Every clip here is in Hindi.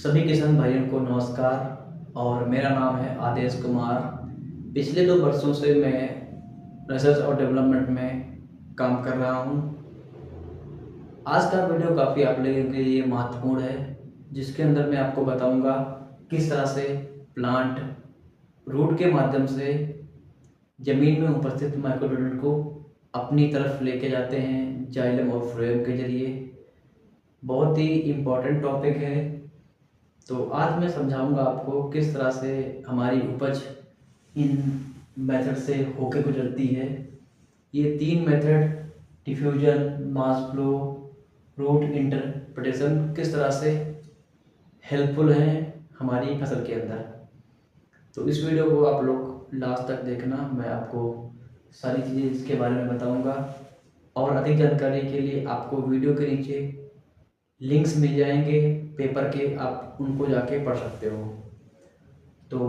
सभी किसान भाइयों को नमस्कार और मेरा नाम है आदेश कुमार। पिछले 2 वर्षों से मैं रिसर्च और डेवलपमेंट में काम कर रहा हूँ। आज का वीडियो काफ़ी आप लोगों के लिए महत्वपूर्ण है, जिसके अंदर मैं आपको बताऊंगा किस तरह से प्लांट रूट के माध्यम से ज़मीन में उपस्थित माइक्रोन्यूट्रिएंट को अपनी तरफ लेके जाते हैं जाइलम और फ्लोएम के जरिए। बहुत ही इम्पोर्टेंट टॉपिक है। तो आज मैं समझाऊंगा आपको किस तरह से हमारी उपज इन मेथड से होके गुजरती है। ये 3 method diffusion, mass flow, root interpretation किस तरह से हेल्पफुल हैं हमारी फसल के अंदर। तो इस वीडियो को आप लोग लास्ट तक देखना, मैं आपको सारी चीज़ें इसके बारे में बताऊंगा। और अधिक जानकारी के लिए आपको वीडियो के नीचे लिंक्स मिल जाएंगे पेपर के, आप उनको जाके पढ़ सकते हो। तो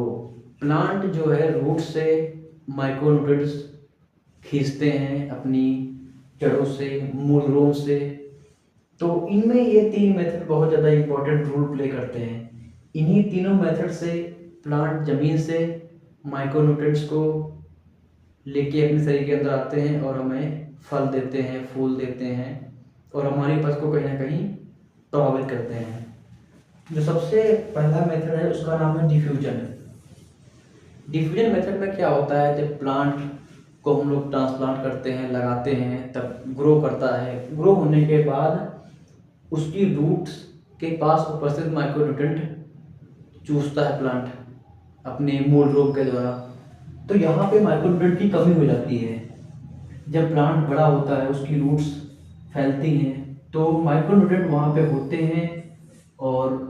प्लांट जो है रूट से माइक्रोन्यूट्रिएंट्स खींचते हैं अपनी जड़ों से, मूल से। तो इनमें ये 3 मेथड बहुत ज़्यादा इम्पोर्टेंट रोल प्ले करते हैं। इन्हीं तीनों मेथड से प्लांट ज़मीन से माइक्रोन्यूट्रिएंट्स को लेके अपने शरीर के अंदर आते हैं और हमें फल देते हैं, फूल देते हैं और हमारी उपज को कहीं ना कहीं प्रभावित करते हैं। जो सबसे पहला मेथड है उसका नाम है डिफ्यूजन। डिफ्यूजन मेथड में क्या होता है, जब प्लांट को हम लोग ट्रांसप्लांट करते हैं, लगाते हैं, तब ग्रो करता है। ग्रो होने के बाद उसकी रूट्स के पास उपस्थित माइक्रोन्यूट्रिएंट चूसता है प्लांट अपने मूल रोग के द्वारा। तो यहाँ पे माइक्रोन्यूट्रिएंट की कमी हो जाती है। जब प्लांट बड़ा होता है, उसकी रूट्स फैलती हैं, तो माइक्रोन्यूट्रिएंट वहाँ पे होते हैं और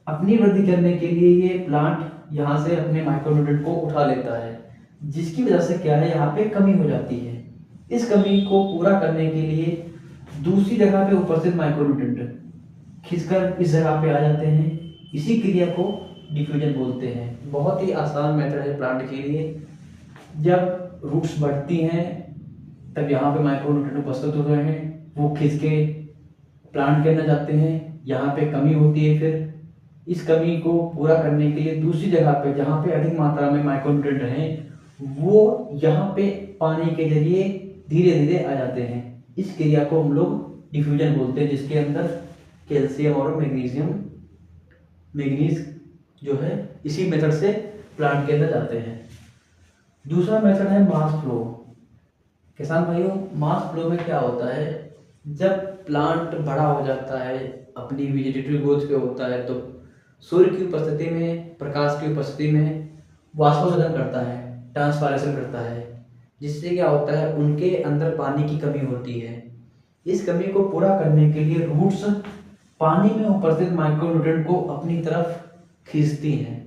अपनी वृद्धि करने के लिए ये प्लांट यहाँ से अपने माइक्रोन्यूट्रिएंट को उठा लेता है, जिसकी वजह से क्या है, यहाँ पे कमी हो जाती है। इस कमी को पूरा करने के लिए दूसरी जगह पे उपस्थित माइक्रोन्यूट्रिएंट खिंचकर इस जगह पे आ जाते हैं। इसी क्रिया को डिफ्यूजन बोलते हैं। बहुत ही आसान मेथड है प्लांट के लिए। जब रूट्स बढ़ती हैं तब यहाँ पे माइक्रोन्यूट्रिएंट उपस्थित होते हैं, वो खिंच के प्लांट के अंदर जाते हैं। यहाँ पे कमी होती है, फिर इस कमी को पूरा करने के लिए दूसरी जगह पे जहाँ पे अधिक मात्रा में माइक्रोन्यूट्रिएंट हैं, वो यहाँ पे पानी के जरिए धीरे धीरे आ जाते हैं। इस क्रिया को हम लोग डिफ्यूजन बोलते हैं, जिसके अंदर कैल्शियम और मैग्नीज जो है इसी मेथड से प्लांट के अंदर जाते हैं। दूसरा मेथड है मास फ्लो। किसान भाइयों, मास फ्लो में क्या होता है, जब प्लांट बड़ा हो जाता है, अपनी वेजिटेटिव ग्रोथ पे होता है, तो सूर्य की उपस्थिति में, प्रकाश की उपस्थिति में वाष्पोत्सर्जन करता है, ट्रांसपायरेशन करता है, जिससे क्या होता है, उनके अंदर पानी की कमी होती है। इस कमी को पूरा करने के लिए रूट्स पानी में उपस्थित माइक्रोन्यूट्रिएंट को अपनी तरफ खींचती हैं।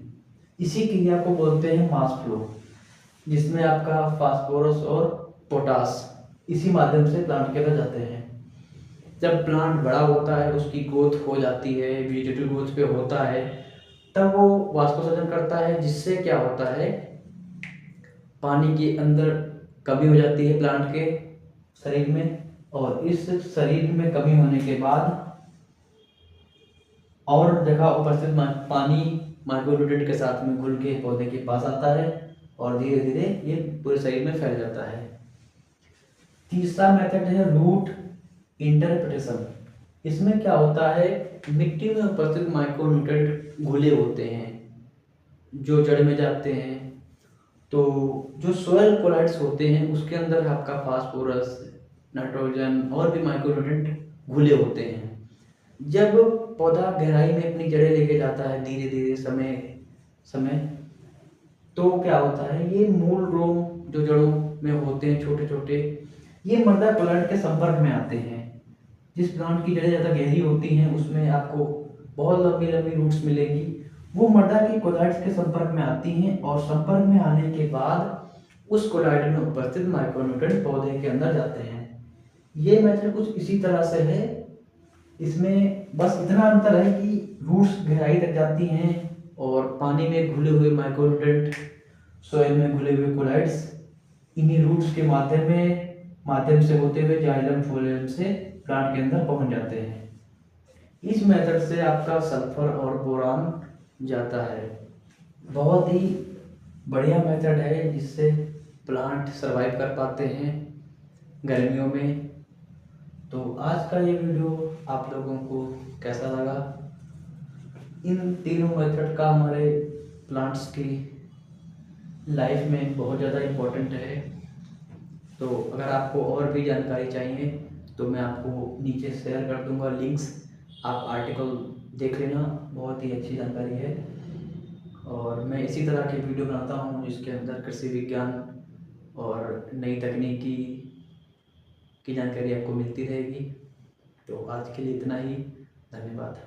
इसी क्रिया को बोलते हैं मास फ्लो, जिसमें आपका फास्फोरस और पोटास इसी माध्यम से प्लांट के अंदर जाते हैं। जब प्लांट बड़ा होता है, उसकी ग्रोथ हो जाती है, वेजिटेटिव ग्रोथ पे होता है, तब वो वाष्पोत्सर्जन करता है, जिससे क्या होता है, पानी के अंदर कमी हो जाती है प्लांट के शरीर में। और इस शरीर में कमी होने के बाद और जगह उपस्थित पानी माइक्रोन्यूट्रिएंट के साथ में घुल के पौधे के पास आता है और धीरे धीरे ये पूरे शरीर में फैल जाता है। तीसरा मेथड है रूट इंटरप्रिटेशन। इसमें क्या होता है, मिट्टी में उपस्थित माइक्रोन्यूट्रिएंट घुले होते हैं जो जड़ में जाते हैं। तो जो सोयल कोलाइड्स होते हैं, उसके अंदर आपका फास्फोरस, नाइट्रोजन और भी माइक्रोन्यूट्रिएंट घुले होते हैं। जब पौधा गहराई में अपनी जड़ें लेके जाता है धीरे धीरे समय समय, तो क्या होता है, ये मूल रोग जो जड़ों में होते हैं छोटे छोटे, ये मृदा कोलाइड के संपर्क में आते हैं। जिस प्लांट की जड़ें ज़्यादा गहरी होती हैं, उसमें आपको बहुत लंबी लंबी रूट्स मिलेंगी। वो मृदा की कोलाइड्स के संपर्क में आती हैं और संपर्क में आने के बाद उस कोलाइड में उपस्थित माइक्रोन्यूट्रिएंट पौधे के अंदर जाते हैं। ये मेथड कुछ इसी तरह से है। इसमें बस इतना अंतर है कि रूट्स गहराई तक जाती हैं और पानी में घुले हुए माइक्रोन्यूट्रिएंट, सोयल में घुले हुए कोलाइड्स इन्हीं रूट्स के माध्यम से होते हुए जाइलम फ्लोएम से प्लांट के अंदर पहुंच जाते हैं। इस मेथड से आपका सल्फर और बोरान जाता है। बहुत ही बढ़िया मेथड है जिससे प्लांट सरवाइव कर पाते हैं गर्मियों में। तो आज का ये वीडियो आप लोगों को कैसा लगा? इन तीनों मेथड का हमारे प्लांट्स की लाइफ में बहुत ज़्यादा इम्पोर्टेंट है। तो अगर आपको और भी जानकारी चाहिए तो मैं आपको नीचे शेयर कर दूंगा लिंक्स, आप आर्टिकल देख लेना, बहुत ही अच्छी जानकारी है। और मैं इसी तरह के वीडियो बनाता हूँ जिसके अंदर कृषि विज्ञान और नई तकनीकी की जानकारी आपको मिलती रहेगी। तो आज के लिए इतना ही, धन्यवाद।